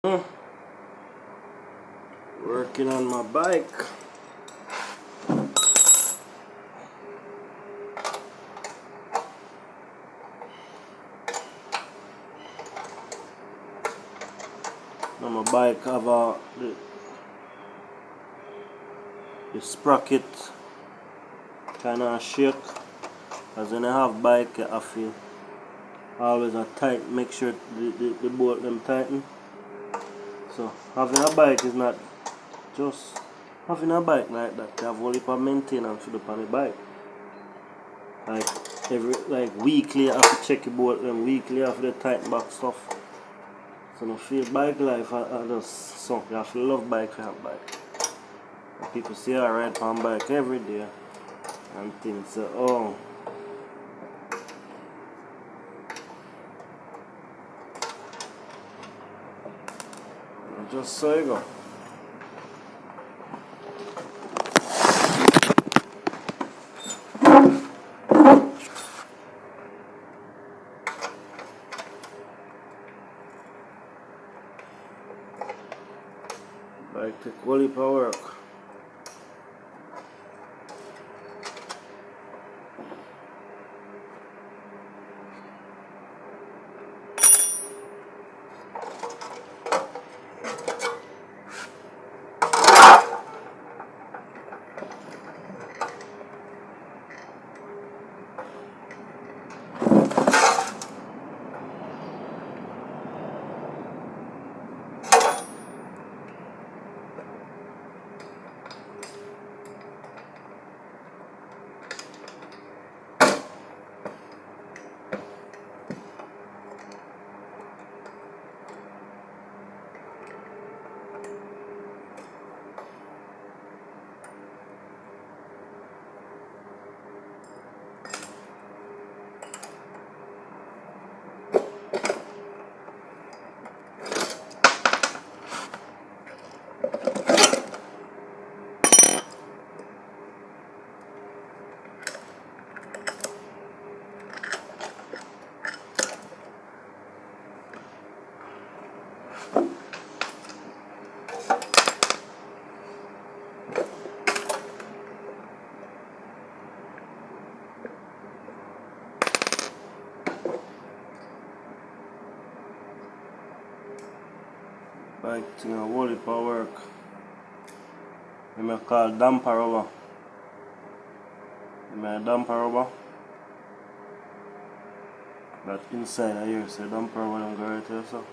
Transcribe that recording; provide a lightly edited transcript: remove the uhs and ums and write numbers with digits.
Working on my bike. Now my bike have the sprocket kind of shake. As when I have bike, I feel always a tight. Make sure the bolt them tighten. So having a bike is not just having a bike like that. You have only for maintenance for the bike. Like weekly I have to check the bolt them. Weekly I have to tighten back stuff. So I feel bike life I just so you have to love bike for have bike. And people say I ride on bike every day and things so oh. Just so you go. Like the quality for work. Bike thing a whole heap of work. I may call damper rubber. Damper rubber. That inside of here, so damper rubber don't go right here so.